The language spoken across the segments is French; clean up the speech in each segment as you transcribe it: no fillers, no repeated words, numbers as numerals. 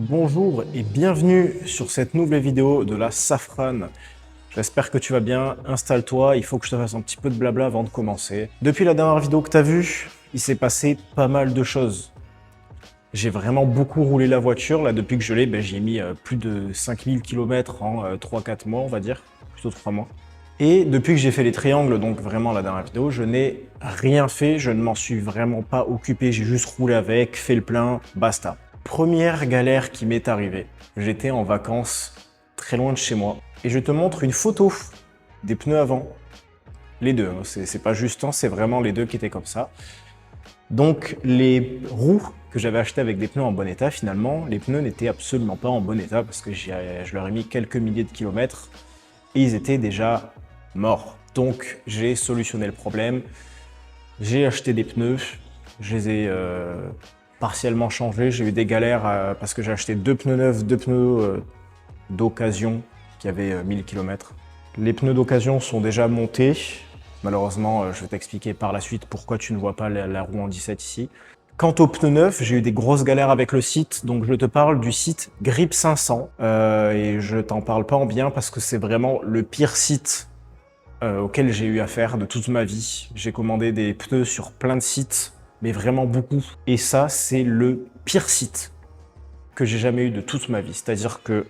Bonjour et bienvenue sur cette nouvelle vidéo de la Safran. J'espère que tu vas bien, installe-toi, il faut que je te fasse un petit peu de blabla avant de commencer. Depuis la dernière vidéo que tu as vue, il s'est passé pas mal de choses. J'ai vraiment beaucoup roulé la voiture, là depuis que je l'ai, j'y ai mis plus de 5000 km en 3-4 mois on va dire, plutôt 3 mois. Et depuis que j'ai fait les triangles, donc vraiment la dernière vidéo, je n'ai rien fait, je ne m'en suis vraiment pas occupé, j'ai juste roulé avec, fait le plein, basta. Première galère qui m'est arrivée, j'étais en vacances très loin de chez moi et je te montre une photo des pneus avant, les deux, hein, c'est pas juste un, c'est vraiment les deux qui étaient comme ça. Donc les roues que j'avais achetées avec des pneus en bon état, finalement, les pneus n'étaient absolument pas en bon état parce que je leur ai mis quelques milliers de kilomètres et ils étaient déjà morts. Donc j'ai solutionné le problème, j'ai acheté des pneus, je les ai partiellement changés, j'ai eu des galères parce que j'ai acheté deux pneus neufs, deux pneus d'occasion qui avaient 1000 km. Les pneus d'occasion sont déjà montés. Malheureusement, je vais t'expliquer par la suite pourquoi tu ne vois pas la roue en 17 ici. Quant aux pneus neufs, j'ai eu des grosses galères avec le site, donc je te parle du site Grip 500. Et je t'en parle pas en bien parce que c'est vraiment le pire site auquel j'ai eu affaire de toute ma vie. J'ai commandé des pneus sur plein de sites, mais vraiment beaucoup. Et ça, c'est le pire site que j'ai jamais eu de toute ma vie. C'est-à-dire que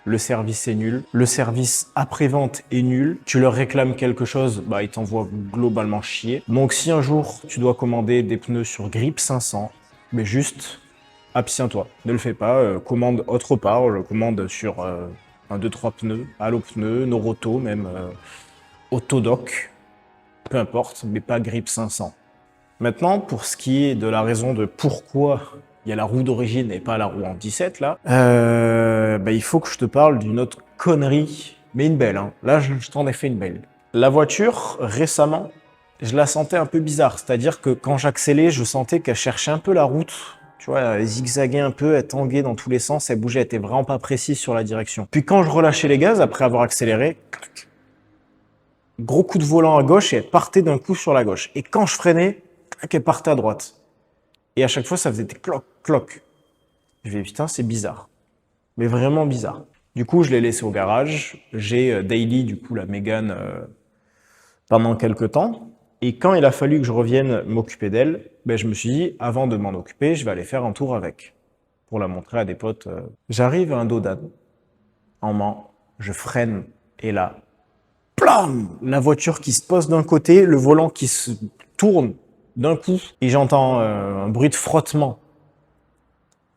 le service est nul, le service après-vente est nul, tu leur réclames quelque chose, ils t'envoient globalement chier. Donc si un jour tu dois commander des pneus sur Grip 500, mais juste abstiens-toi, ne le fais pas, commande autre part, commande sur un, deux, trois pneus, Allo Pneus, Noroto, même Autodoc, peu importe, mais pas Grip 500. Maintenant, pour ce qui est de la raison de pourquoi il y a la roue d'origine et pas la roue en 17 là, il faut que je te parle d'une autre connerie, mais une belle. Hein. Là, je t'en ai fait une belle. La voiture, récemment, je la sentais un peu bizarre. C'est-à-dire que quand j'accélérais, je sentais qu'elle cherchait un peu la route. Tu vois, elle zigzaguait un peu, elle tanguait dans tous les sens, elle bougeait, elle était vraiment pas précise sur la direction. Puis quand je relâchais les gaz, après avoir accéléré, gros coup de volant à gauche et elle partait d'un coup sur la gauche. Et quand je freinais, elle partait à droite. Et à chaque fois, ça faisait des cloc, cloc. Je me dis, putain, c'est bizarre. Mais vraiment bizarre. Du coup, je l'ai laissé au garage. J'ai daily, du coup, la Mégane pendant quelques temps. Et quand il a fallu que je revienne m'occuper d'elle, je me suis dit, avant de m'en occuper, je vais aller faire un tour avec. Pour la montrer à des potes. J'arrive à un dos d'âne. En main, je freine. Et là, plam, la voiture qui se pose d'un côté, le volant qui se tourne d'un coup, et j'entends un bruit de frottement.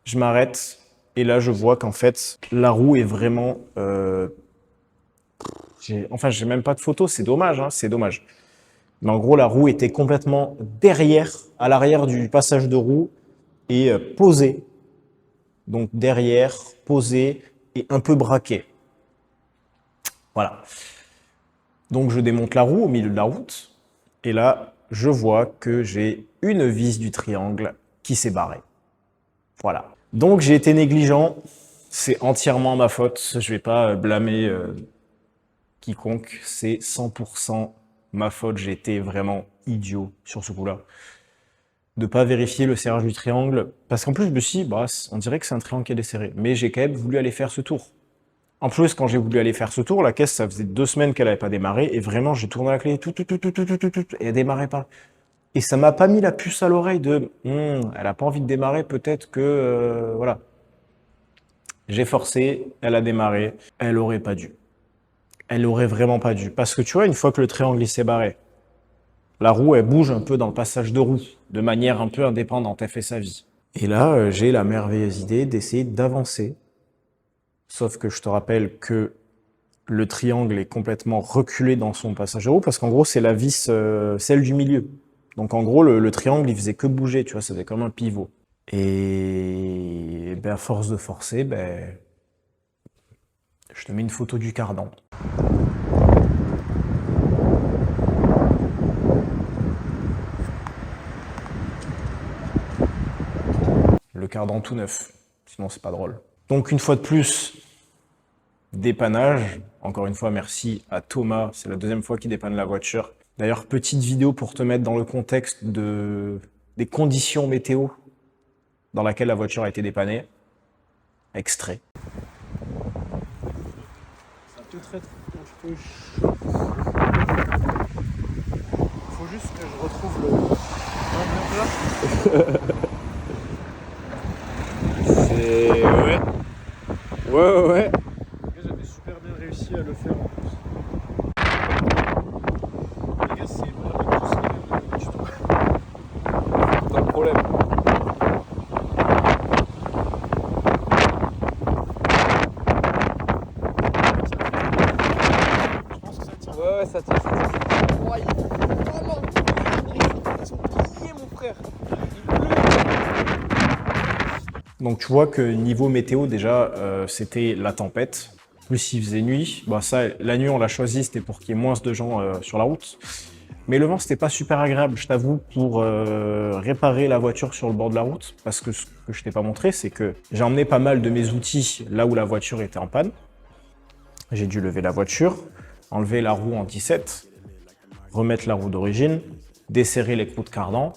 Je m'arrête, et là je vois qu'en fait, la roue est vraiment... j'ai même pas de photo, c'est dommage, hein, c'est dommage. Mais en gros, la roue était complètement derrière, à l'arrière du passage de roue, et posée. Donc derrière, posée, et un peu braquée. Voilà. Donc je démonte la roue au milieu de la route, et là, je vois que j'ai une vis du triangle qui s'est barrée. Voilà. Donc j'ai été négligent, c'est entièrement ma faute, je vais pas blâmer quiconque, c'est 100% ma faute, j'ai été vraiment idiot sur ce coup-là. De pas vérifier le serrage du triangle, parce qu'en plus je me suis dit, on dirait que c'est un triangle qui est desserré, mais j'ai quand même voulu aller faire ce tour. En plus, quand j'ai voulu aller faire ce tour, la caisse, ça faisait 2 semaines qu'elle avait pas démarré, et vraiment, j'ai tourné la clé, et elle démarrait pas. Et ça m'a pas mis la puce à l'oreille de, elle a pas envie de démarrer, peut-être que, voilà. J'ai forcé, elle a démarré, elle aurait pas dû. Elle aurait vraiment pas dû. Parce que tu vois, une fois que le triangle s'est barré, la roue, elle bouge un peu dans le passage de roue, de manière un peu indépendante, elle fait sa vie. Et là, j'ai la merveilleuse idée d'essayer d'avancer. Sauf que je te rappelle que le triangle est complètement reculé dans son passage de roue, parce qu'en gros, c'est la vis, celle du milieu. Donc en gros, le triangle, il faisait que bouger, tu vois, ça faisait comme un pivot. Et à force de forcer, je te mets une photo du cardan. Le cardan tout neuf, sinon c'est pas drôle. Donc une fois de plus, dépannage. Encore une fois, merci à Thomas, c'est la deuxième fois qu'il dépanne la voiture. D'ailleurs, petite vidéo pour te mettre dans le contexte des conditions météo dans laquelle la voiture a été dépannée. extrait. Ça peut être un peu chaud. Faut juste que je retrouve le... C'est... Ouais. Ouais. J'avais super bien réussi à le faire en plus. Les gars, c'est vraiment tous les mêmes du tout. Pas de problème. Je pense que ça tient. Ouais, ça tient. Oh, non. Ils sont pliés, mon frère. Il pleut. Donc tu vois que niveau météo déjà c'était la tempête. Plus il faisait nuit. Bah ça, la nuit on l'a choisi, c'était pour qu'il y ait moins de gens sur la route. Mais le vent c'était pas super agréable, je t'avoue, pour réparer la voiture sur le bord de la route. Parce que ce que je t'ai pas montré, c'est que j'ai emmené pas mal de mes outils là où la voiture était en panne. J'ai dû lever la voiture, enlever la roue en 17, remettre la roue d'origine, desserrer les trous de cardan,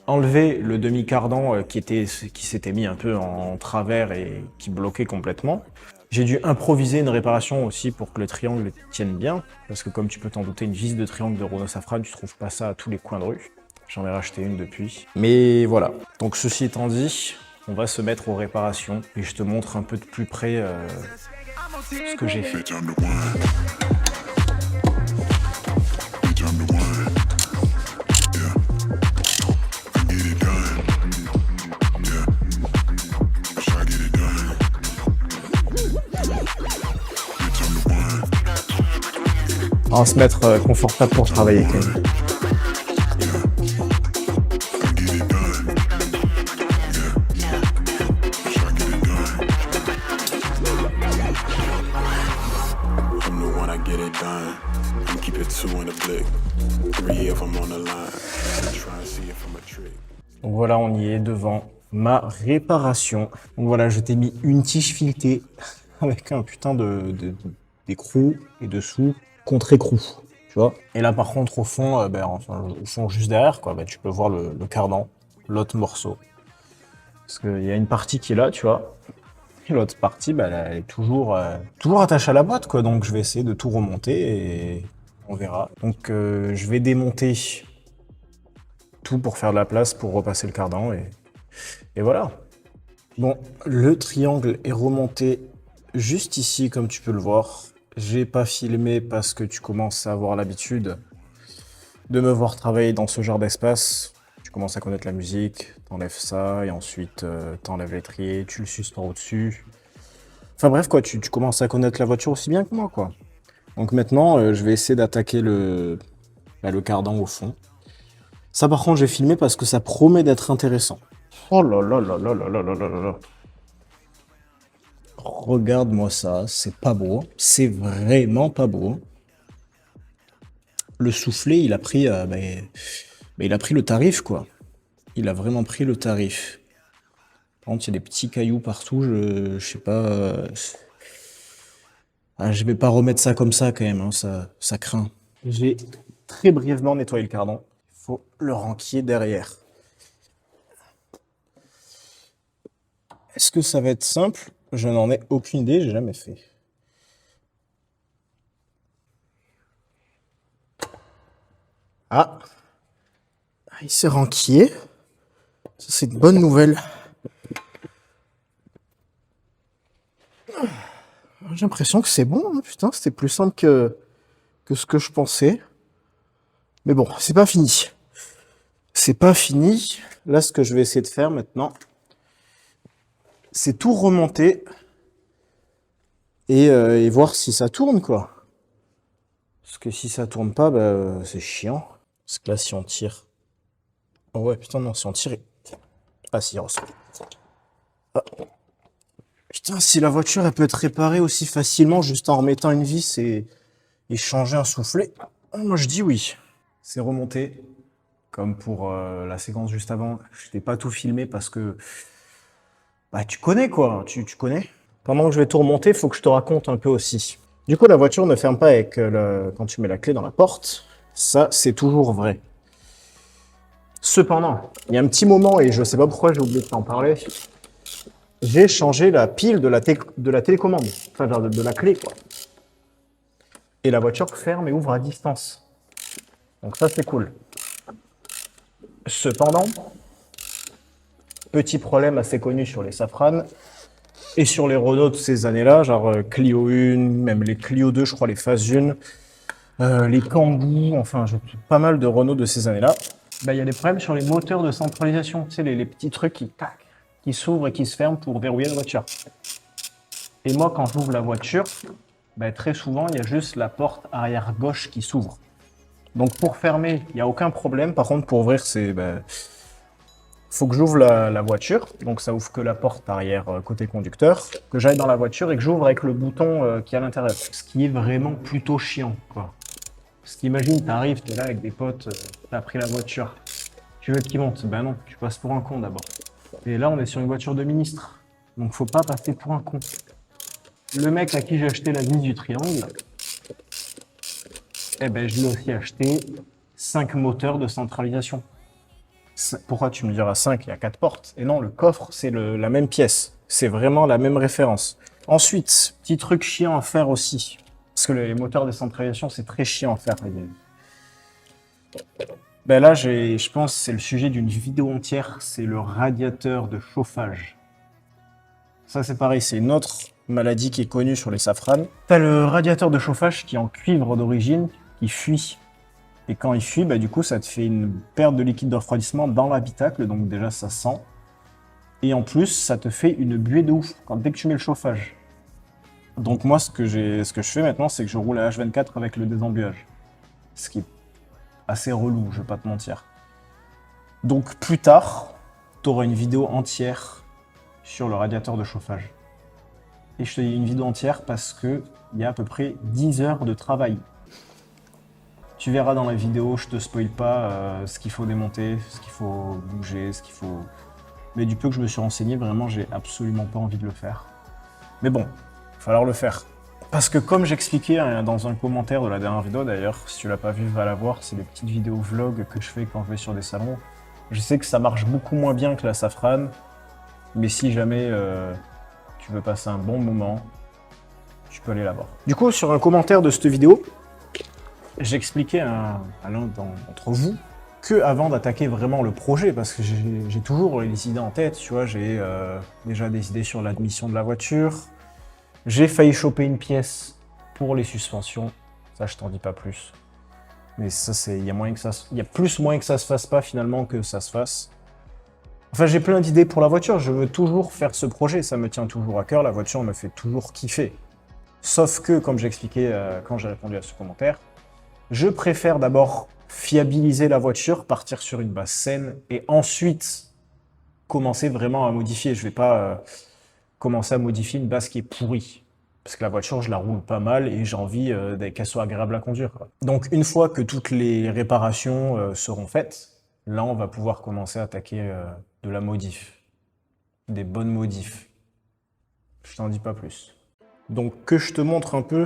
enlever le demi-cardan qui s'était mis un peu en travers et qui bloquait complètement. J'ai dû improviser une réparation aussi pour que le triangle tienne bien, parce que comme tu peux t'en douter, une vis de triangle de Renault Safran, tu trouves pas ça à tous les coins de rue. J'en ai racheté une depuis. Mais voilà. Donc ceci étant dit, on va se mettre aux réparations et je te montre un peu de plus près ce que j'ai fait. On va se mettre confortable pour travailler quand même. Donc voilà, on y est devant ma réparation. Donc voilà, je t'ai mis une tige filetée avec un putain d'écrou et dessous contre écrou, tu vois. Et là par contre au fond, au fond juste derrière, quoi, tu peux voir le cardan, l'autre morceau. Parce qu'il y a une partie qui est là, tu vois. Et l'autre partie, elle est toujours attachée à la boîte, quoi. Donc je vais essayer de tout remonter et on verra. Donc je vais démonter tout pour faire de la place pour repasser le cardan et voilà. Bon, le triangle est remonté juste ici, comme tu peux le voir. J'ai pas filmé parce que tu commences à avoir l'habitude de me voir travailler dans ce genre d'espace. Tu commences à connaître la musique, t'enlèves ça et ensuite t'enlèves l'étrier, tu le suces par au-dessus. Enfin bref, quoi, tu commences à connaître la voiture aussi bien que moi, quoi. Donc maintenant, je vais essayer d'attaquer le cardan au fond. Ça par contre, j'ai filmé parce que ça promet d'être intéressant. Oh là là là là là là là là là. Regarde-moi ça, c'est pas beau. C'est vraiment pas beau. Le soufflet, il a pris, il a pris le tarif, quoi. Il a vraiment pris le tarif. Par contre, il y a des petits cailloux partout, je sais pas... je vais pas remettre ça comme ça, quand même, hein, ça craint. J'ai très brièvement nettoyé le cardan. Il faut le ranquiller derrière. Est-ce que ça va être simple? Je n'en ai aucune idée, j'ai jamais fait. Ah, il s'est ranquillé. Ça, c'est une bonne nouvelle. J'ai l'impression que c'est bon, hein. Putain, c'était plus simple que ce que je pensais. Mais bon, c'est pas fini. C'est pas fini. Là, ce que je vais essayer de faire maintenant, c'est tout remonter et voir si ça tourne, quoi. Parce que si ça tourne pas, c'est chiant. Parce que là, si on tire... Oh ouais, putain, non, si on tire... Ah, si, il ressort. Ah. Putain, si la voiture, elle peut être réparée aussi facilement juste en remettant une vis et changer un soufflet, moi, je dis oui. C'est remonté, comme pour la séquence juste avant. Je t'ai pas tout filmé parce que... tu connais, quoi, tu connais. Pendant que je vais tout remonter, il faut que je te raconte un peu aussi. Du coup, la voiture ne ferme pas avec quand tu mets la clé dans la porte. Ça, c'est toujours vrai. Cependant, il y a un petit moment, et je sais pas pourquoi j'ai oublié de t'en parler, j'ai changé la pile de la télécommande, enfin genre de la clé, quoi. Et la voiture ferme et ouvre à distance. Donc ça, c'est cool. Cependant, petit problème assez connu sur les Safran et sur les Renault de ces années-là, genre Clio 1, même les Clio 2, je crois, les Phase 1, les Kangoo, enfin, pas mal de Renault de ces années-là. Bah, il y a des problèmes sur les moteurs de centralisation, tu sais, les petits trucs qui s'ouvrent et qui se ferment pour verrouiller la voiture. Et moi, quand j'ouvre la voiture, bah, très souvent, il y a juste la porte arrière gauche qui s'ouvre. Donc pour fermer, il n'y a aucun problème. Par contre, pour ouvrir, c'est... faut que j'ouvre la voiture. Donc ça ouvre que la porte arrière côté conducteur. Que j'aille dans la voiture et que j'ouvre avec le bouton qui est à l'intérieur. Ce qui est vraiment plutôt chiant, quoi. Parce qu'imagine, t'arrives, t'es là avec des potes, t'as pris la voiture. Tu veux qu'ils montent? Ben non, tu passes pour un con d'abord. Et là, on est sur une voiture de ministre. Donc faut pas passer pour un con. Le mec à qui j'ai acheté la vis du triangle, eh ben, je lui ai aussi acheté 5 moteurs de centralisation. Pourquoi tu me diras 5? Il y a 4 portes. Et non, le coffre, c'est la même pièce. C'est vraiment la même référence. Ensuite, petit truc chiant à faire aussi. Parce que les moteurs de centralisation, c'est très chiant à faire. Ben là, je pense que c'est le sujet d'une vidéo entière. C'est le radiateur de chauffage. Ça, c'est pareil, c'est une autre maladie qui est connue sur les Safran. T'as le radiateur de chauffage qui est en cuivre d'origine, qui fuit. Et quand il fuit, bah, du coup, ça te fait une perte de liquide de refroidissement dans l'habitacle, donc déjà, ça sent. Et en plus, ça te fait une buée de ouf dès que tu mets le chauffage. Donc moi, ce que je fais maintenant, c'est que je roule à H24 avec le désembuage. Ce qui est assez relou, je vais pas te mentir. Donc plus tard, tu auras une vidéo entière sur le radiateur de chauffage. Et je te dis une vidéo entière parce qu'il y a à peu près 10 heures de travail. Tu verras dans la vidéo, je te spoil pas ce qu'il faut démonter, ce qu'il faut bouger, ce qu'il faut... Mais du peu que je me suis renseigné, vraiment, j'ai absolument pas envie de le faire. Mais bon, il va falloir le faire. Parce que comme j'expliquais dans un commentaire de la dernière vidéo d'ailleurs, si tu l'as pas vu, va la voir, c'est des petites vidéos vlog que je fais quand je vais sur des salons. Je sais que ça marche beaucoup moins bien que la Safran, mais si jamais tu veux passer un bon moment, tu peux aller la voir. Du coup, sur un commentaire de cette vidéo, j'expliquais à l'un d'entre vous que avant d'attaquer vraiment le projet, parce que j'ai toujours les idées en tête, tu vois, j'ai déjà des idées sur l'admission de la voiture, j'ai failli choper une pièce pour les suspensions, ça je t'en dis pas plus. Mais ça, il y a plus moyen que ça se fasse pas finalement que ça se fasse. Enfin, j'ai plein d'idées pour la voiture, je veux toujours faire ce projet, ça me tient toujours à cœur, la voiture me fait toujours kiffer. Sauf que, comme j'expliquais quand j'ai répondu à ce commentaire, je préfère d'abord fiabiliser la voiture, partir sur une base saine, et ensuite commencer vraiment à modifier. Je ne vais pas commencer à modifier une base qui est pourrie. Parce que la voiture, je la roule pas mal et j'ai envie qu'elle soit agréable à conduire, quoi. Donc une fois que toutes les réparations seront faites, là on va pouvoir commencer à attaquer de la modif. Des bonnes modifs. Je t'en dis pas plus. Donc que je te montre un peu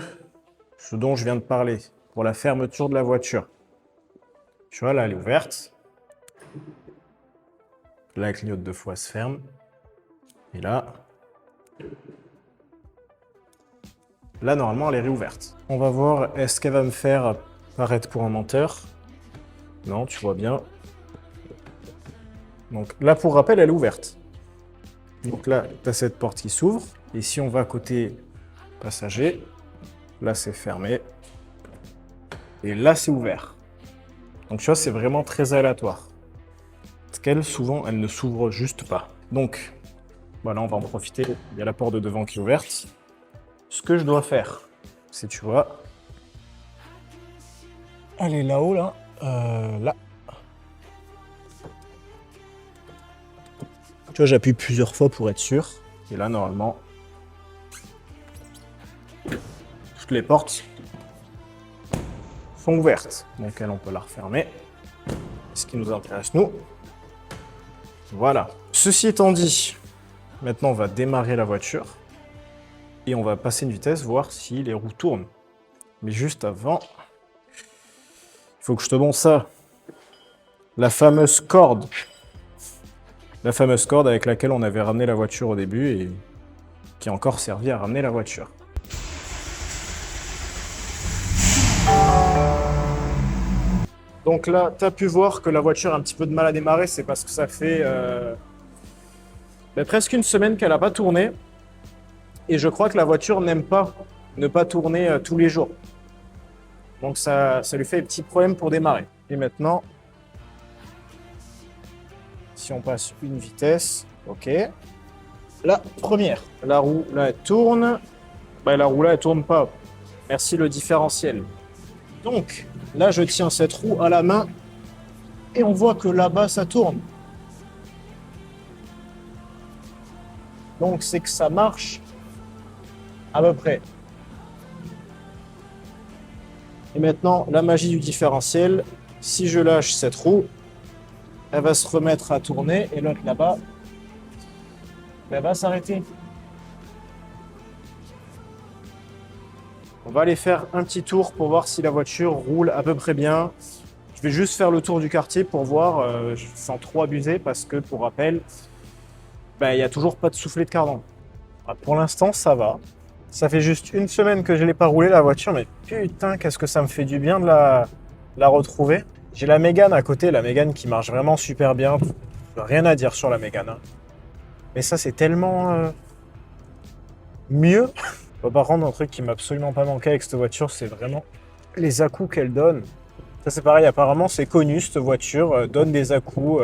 ce dont je viens de parler pour la fermeture de la voiture. Tu vois, là, elle est ouverte. Là, la clignote 2 fois se ferme. Et là, normalement, elle est réouverte. On va voir, est-ce qu'elle va me faire paraître pour un menteur? Non, tu vois bien. Donc là, pour rappel, elle est ouverte. Donc là, tu as cette porte qui s'ouvre. Et si on va côté passager, là, c'est fermé. Et là, c'est ouvert. Donc tu vois, c'est vraiment très aléatoire. Parce qu'elle, souvent, elle ne s'ouvre juste pas. Donc, voilà, on va en profiter. Il y a la porte de devant qui est ouverte. Ce que je dois faire, c'est, tu vois, elle est là-haut, là. Là. Tu vois, j'appuie plusieurs fois pour être sûr. Et là, normalement, toutes les portes sont ouvertes. Donc, elle, on peut la refermer. Ce qui nous intéresse, nous. Voilà. Ceci étant dit, maintenant, on va démarrer la voiture. Et on va passer une vitesse, voir si les roues tournent. Mais juste avant, il faut que je te montre ça. La fameuse corde La fameuse corde avec laquelle on avait ramené la voiture au début et qui a encore servi à ramener la voiture. Donc là, tu as pu voir que la voiture a un petit peu de mal à démarrer, c'est parce que ça fait presque une semaine qu'elle n'a pas tourné. Et je crois que la voiture n'aime pas ne pas tourner tous les jours. Donc ça lui fait un petit problème pour démarrer. Et maintenant, si on passe une vitesse, ok. La première, la roue là elle tourne. La roue là elle tourne pas. Merci le différentiel. Donc là je tiens cette roue à la main et on voit que là-bas ça tourne. Donc c'est que ça marche à peu près. Et maintenant la magie du différentiel, si je lâche cette roue, elle va se remettre à tourner et l'autre là-bas, elle va s'arrêter. On va aller faire un petit tour pour voir si la voiture roule à peu près bien. Je vais juste faire le tour du quartier pour voir, sans trop abuser, parce que pour rappel, il n'y a toujours pas de soufflet de cardan. Pour l'instant, ça va. Ça fait juste une semaine que je ne l'ai pas roulé la voiture, mais putain, qu'est-ce que ça me fait du bien de la retrouver. J'ai la Mégane à côté, la Mégane qui marche vraiment super bien. Rien à dire sur la Mégane. Hein. Mais ça, c'est tellement mieux. Par contre, un truc qui m'a absolument pas manqué avec cette voiture, c'est vraiment les à-coups qu'elle donne. Ça, c'est pareil, apparemment, c'est connu, cette voiture donne des à-coups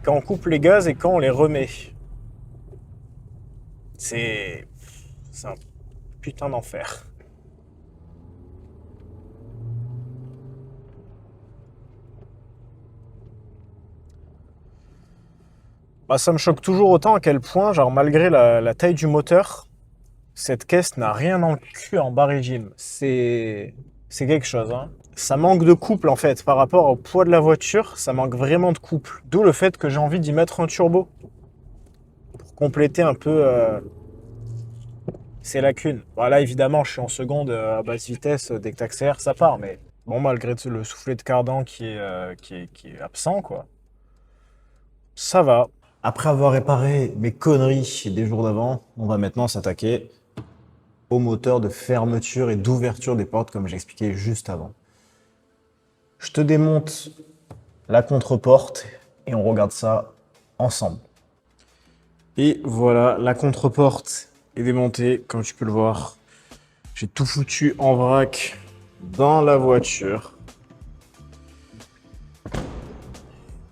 quand on coupe les gaz et quand on les remet. C'est un putain d'enfer. Ça me choque toujours autant à quel point, genre malgré la taille du moteur, cette caisse n'a rien dans le cul en bas régime. C'est quelque chose. Hein. Ça manque de couple en fait par rapport au poids de la voiture. Ça manque vraiment de couple. D'où le fait que j'ai envie d'y mettre un turbo pour compléter un peu ces lacunes. Là évidemment, je suis en seconde à basse vitesse. Dès que tu accélères, ça part. Mais bon, malgré le soufflet de cardan qui est absent, quoi. Ça va. Après avoir réparé mes conneries des jours d'avant, on va maintenant s'attaquer au moteur de fermeture et d'ouverture des portes comme j'expliquais juste avant. Je te démonte la contre-porte et on regarde ça ensemble. Et voilà, la contre-porte est démontée, comme tu peux le voir. J'ai tout foutu en vrac dans la voiture.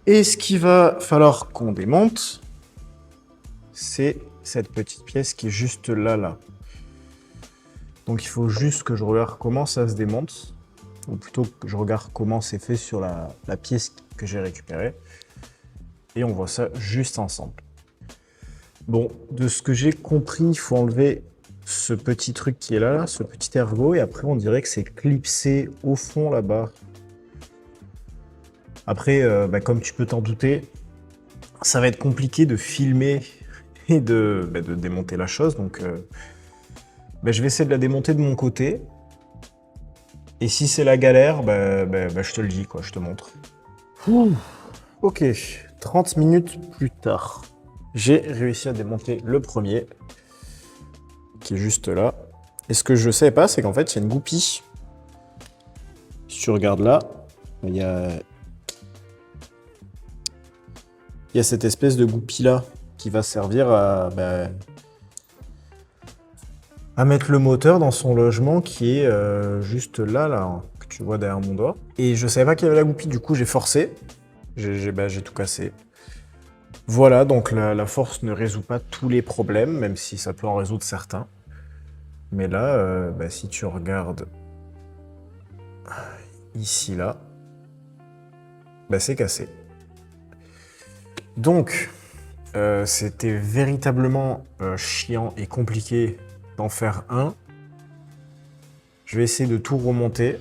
Et ce qu'il va falloir qu'on démonte, c'est cette petite pièce qui est juste là. Donc il faut juste que je regarde comment ça se démonte, ou plutôt que je regarde comment c'est fait sur la pièce que j'ai récupérée. Et on voit ça juste ensemble. Bon, de ce que j'ai compris, il faut enlever ce petit truc qui est là, ce petit ergot, et après on dirait que c'est clipsé au fond là-bas. Après, comme tu peux t'en douter, ça va être compliqué de filmer et de démonter la chose. Donc, je vais essayer de la démonter de mon côté. Et si c'est la galère, je te le dis, quoi, je te montre. Ok, 30 minutes plus tard, j'ai réussi à démonter le premier, qui est juste là. Et ce que je ne savais pas, c'est qu'en fait, il y a une goupille. Si tu regardes là, il y a cette espèce de goupille-là qui va servir à mettre le moteur dans son logement qui est juste là, que tu vois derrière mon doigt. Et je savais pas qu'il y avait la goupille, du coup j'ai forcé. J'ai tout cassé. Voilà, donc la force ne résout pas tous les problèmes, même si ça peut en résoudre certains. Mais là, si tu regardes ici, là, c'est cassé. Donc, c'était véritablement chiant et compliqué d'en faire un. Je vais essayer de tout remonter.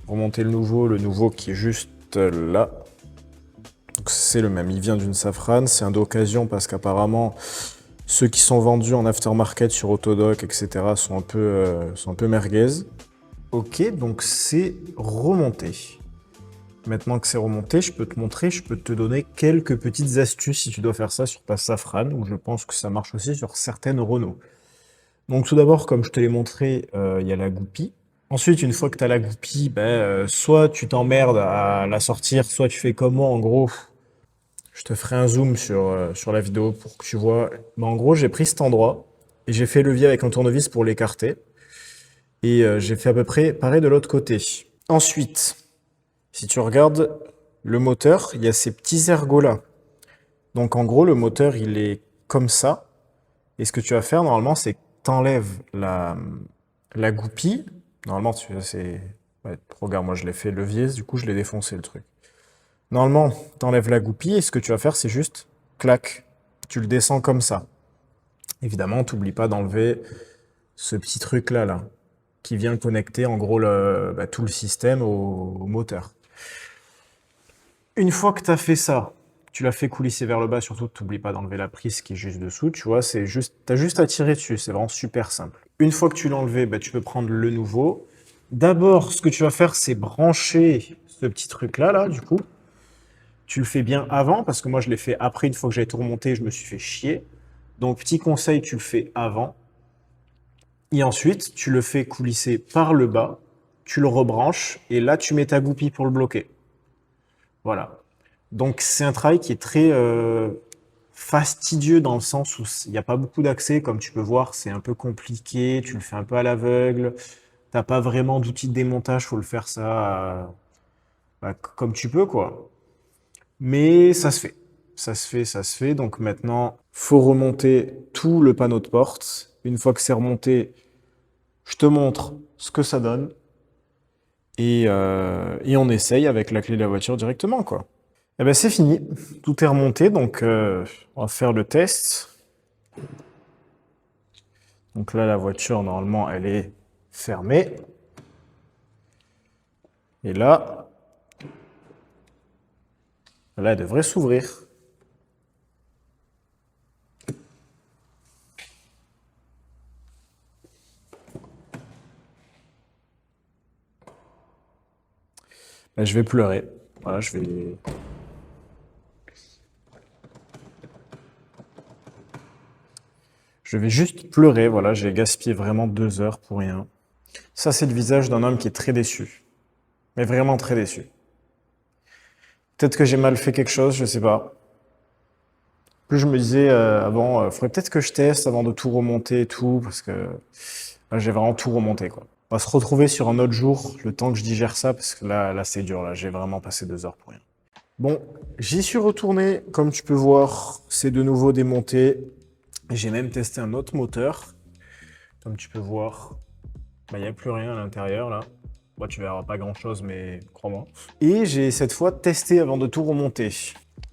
Remonter le nouveau qui est juste là. Donc c'est le même, il vient d'une Safran, c'est un d'occasion parce qu'apparemment ceux qui sont vendus en aftermarket sur Autodoc, etc. sont un peu merguez. Ok, donc c'est remonté. Maintenant que c'est remonté, je peux te montrer, je peux te donner quelques petites astuces si tu dois faire ça sur ta Safran, ou je pense que ça marche aussi sur certaines Renault. Donc tout d'abord, comme je te l'ai montré, il y a la goupille. Ensuite, une fois que tu as la goupille, soit tu t'emmerdes à la sortir, soit tu fais comme moi, en gros. Je te ferai un zoom sur la vidéo pour que tu vois. En gros, j'ai pris cet endroit et j'ai fait levier avec un tournevis pour l'écarter. Et j'ai fait à peu près pareil de l'autre côté. Ensuite, si tu regardes le moteur, il y a ces petits ergots là. Donc en gros, le moteur, il est comme ça. Et ce que tu vas faire normalement, c'est que tu enlèves la goupille. Normalement, c'est... Ouais, regarde, moi je l'ai fait levier, du coup je l'ai défoncé le truc. Normalement, tu enlèves la goupille et ce que tu vas faire, c'est juste clac. Tu le descends comme ça. Évidemment, t'oublie pas d'enlever ce petit truc là, qui vient connecter en gros tout le système au moteur. Une fois que tu as fait ça, tu l'as fait coulisser vers le bas, surtout t'oublies pas d'enlever la prise qui est juste dessous, tu vois, t'as juste à tirer dessus, c'est vraiment super simple. Une fois que tu l'as enlevé, tu peux prendre le nouveau. D'abord, ce que tu vas faire, c'est brancher ce petit truc là, du coup. Tu le fais bien avant, parce que moi je l'ai fait après, une fois que j'ai tout remonté, je me suis fait chier. Donc petit conseil, tu le fais avant. Et ensuite, tu le fais coulisser par le bas, tu le rebranches, et là tu mets ta goupille pour le bloquer. Voilà. Donc c'est un travail qui est très fastidieux dans le sens où il n'y a pas beaucoup d'accès, comme tu peux voir, c'est un peu compliqué, tu le fais un peu à l'aveugle, t'as pas vraiment d'outils de démontage, faut le faire ça comme tu peux, quoi. Mais ça se fait. Ça se fait, ça se fait. Donc maintenant, faut remonter tout le panneau de porte. Une fois que c'est remonté, je te montre ce que ça donne. Et on essaye avec la clé de la voiture directement, quoi. Eh ben c'est fini. Tout est remonté, donc on va faire le test. Donc là, la voiture, normalement, elle est fermée. Et là, elle devrait s'ouvrir. Ben, je vais pleurer. Voilà, je vais juste pleurer. Voilà, j'ai gaspillé vraiment 2 heures pour rien. Ça, c'est le visage d'un homme qui est très déçu. Mais vraiment très déçu. Peut-être que j'ai mal fait quelque chose, je sais pas. Plus je me disais avant, faudrait peut-être que je teste avant de tout remonter et tout, parce que là, j'ai vraiment tout remonté, quoi. On va se retrouver sur un autre jour, le temps que je digère ça, parce que là c'est dur, là, j'ai vraiment passé 2 heures pour rien. Bon, j'y suis retourné, comme tu peux voir, c'est de nouveau démonté. J'ai même testé un autre moteur. Comme tu peux voir, il n'y a plus rien à l'intérieur, là. Moi, tu verras pas grand-chose, mais crois-moi. Et j'ai cette fois testé avant de tout remonter.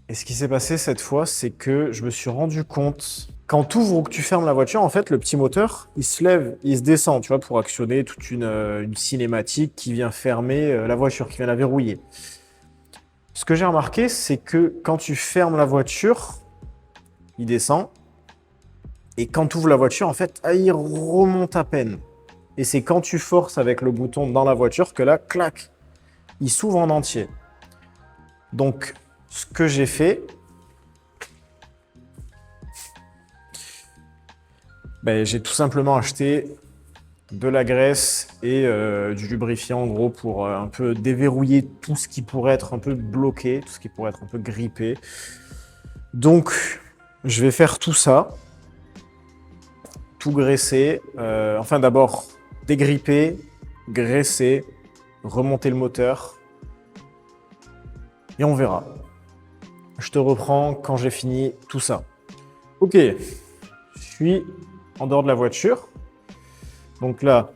Et ce qui s'est passé cette fois, c'est que je me suis rendu compte, quand tu ouvres ou que tu fermes la voiture, en fait, le petit moteur, il se lève, il se descend, tu vois, pour actionner toute une cinématique qui vient fermer la voiture, qui vient la verrouiller. Ce que j'ai remarqué, c'est que quand tu fermes la voiture, il descend. Et quand tu ouvres la voiture, en fait, il remonte à peine. Et c'est quand tu forces avec le bouton dans la voiture que là, clac, il s'ouvre en entier. Donc, ce que j'ai fait, j'ai tout simplement acheté de la graisse et du lubrifiant, en gros, pour un peu déverrouiller tout ce qui pourrait être un peu bloqué, tout ce qui pourrait être un peu grippé. Donc, je vais faire tout ça, tout graisser. Enfin, d'abord, dégripper, graisser, remonter le moteur. Et on verra. Je te reprends quand j'ai fini tout ça. Ok, je suis en dehors de la voiture. Donc là,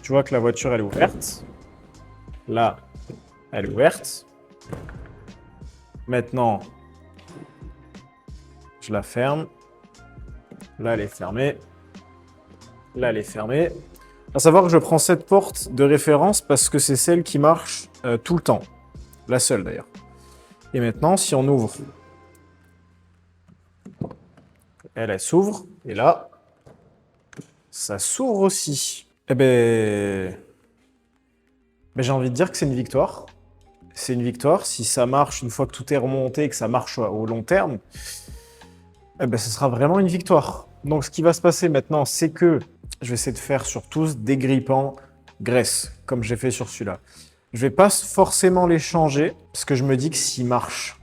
tu vois que la voiture elle est ouverte. Là, elle est ouverte. Maintenant, je la ferme. Là, elle est fermée. Là, elle est fermée. À savoir que je prends cette porte de référence parce que c'est celle qui marche tout le temps. La seule d'ailleurs. Et maintenant, si on ouvre, elle s'ouvre. Et là, ça s'ouvre aussi. Eh ben j'ai envie de dire que c'est une victoire. c'est une victoire. Si ça marche une fois que tout est remonté et que ça marche au long terme, eh ben, ce sera vraiment une victoire. Donc, ce qui va se passer maintenant, c'est que je vais essayer de faire sur tous des grippants graisse, comme j'ai fait sur celui-là. Je vais pas forcément les changer, parce que je me dis que s'il marche,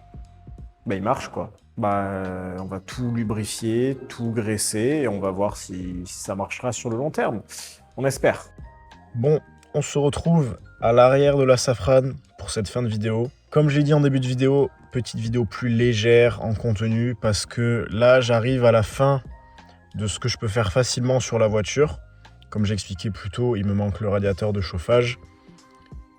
bah, il marche quoi. On va tout lubrifier, tout graisser, et on va voir si ça marchera sur le long terme. On espère. Bon, on se retrouve à l'arrière de la Safrane pour cette fin de vidéo. Comme j'ai dit en début de vidéo, petite vidéo plus légère en contenu, parce que là, j'arrive à la fin de ce que je peux faire facilement sur la voiture. Comme j'expliquais plus tôt, il me manque le radiateur de chauffage.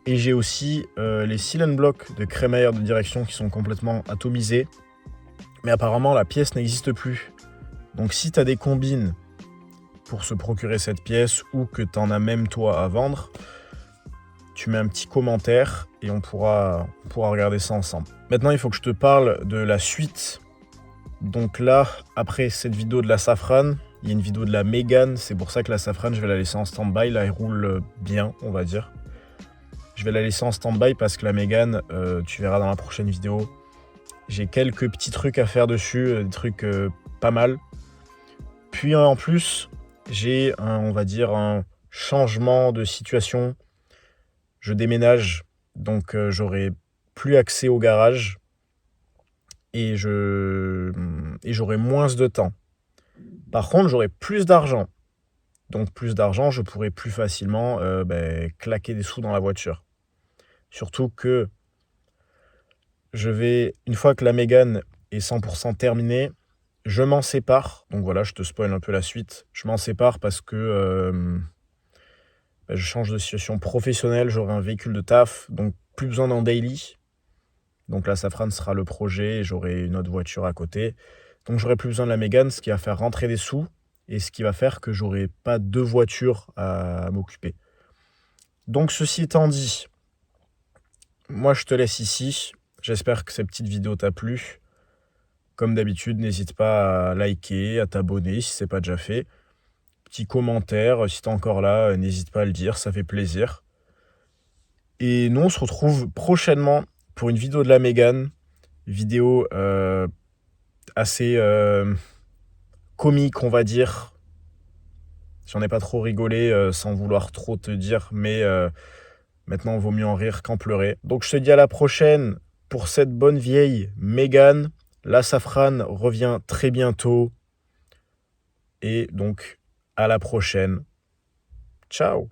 Et j'ai aussi les seal and block de crémaillère de direction qui sont complètement atomisés. Mais apparemment, la pièce n'existe plus. Donc si tu as des combines pour se procurer cette pièce ou que tu en as même toi à vendre, tu mets un petit commentaire et on pourra regarder ça ensemble. Maintenant, il faut que je te parle de la suite. Donc là, après cette vidéo de la Safrane, il y a une vidéo de la Mégane. C'est pour ça que la Safrane, je vais la laisser en stand-by. Là, elle roule bien, on va dire. Je vais la laisser en stand-by parce que la Mégane, tu verras dans la prochaine vidéo, j'ai quelques petits trucs à faire dessus, des trucs pas mal. Puis en plus, j'ai on va dire un changement de situation. Je déménage, donc j'aurai plus accès au garage et j'aurai moins de temps. Par contre, j'aurai plus d'argent. Donc plus d'argent, je pourrai plus facilement claquer des sous dans la voiture. Surtout que une fois que la Mégane est 100% terminée, je m'en sépare. Donc voilà, je te spoil un peu la suite. Je m'en sépare parce que je change de situation professionnelle, j'aurai un véhicule de taf, donc plus besoin d'un daily. Donc la Safrane sera le projet et j'aurai une autre voiture à côté. Donc j'aurai plus besoin de la Mégane, ce qui va faire rentrer des sous et ce qui va faire que j'aurai pas deux voitures à m'occuper. Donc ceci étant dit, moi je te laisse ici. J'espère que cette petite vidéo t'a plu. Comme d'habitude, n'hésite pas à liker, à t'abonner si ce n'est pas déjà fait. Petit commentaire, si tu es encore là, n'hésite pas à le dire, ça fait plaisir. Et nous, on se retrouve prochainement pour une vidéo de la Mégane. Vidéo assez comique, on va dire. J'en ai pas trop rigolé sans vouloir trop te dire, mais maintenant, il vaut mieux en rire qu'en pleurer. Donc, je te dis à la prochaine pour cette bonne vieille Mégane. La Safrane revient très bientôt. Et donc, à la prochaine. Ciao!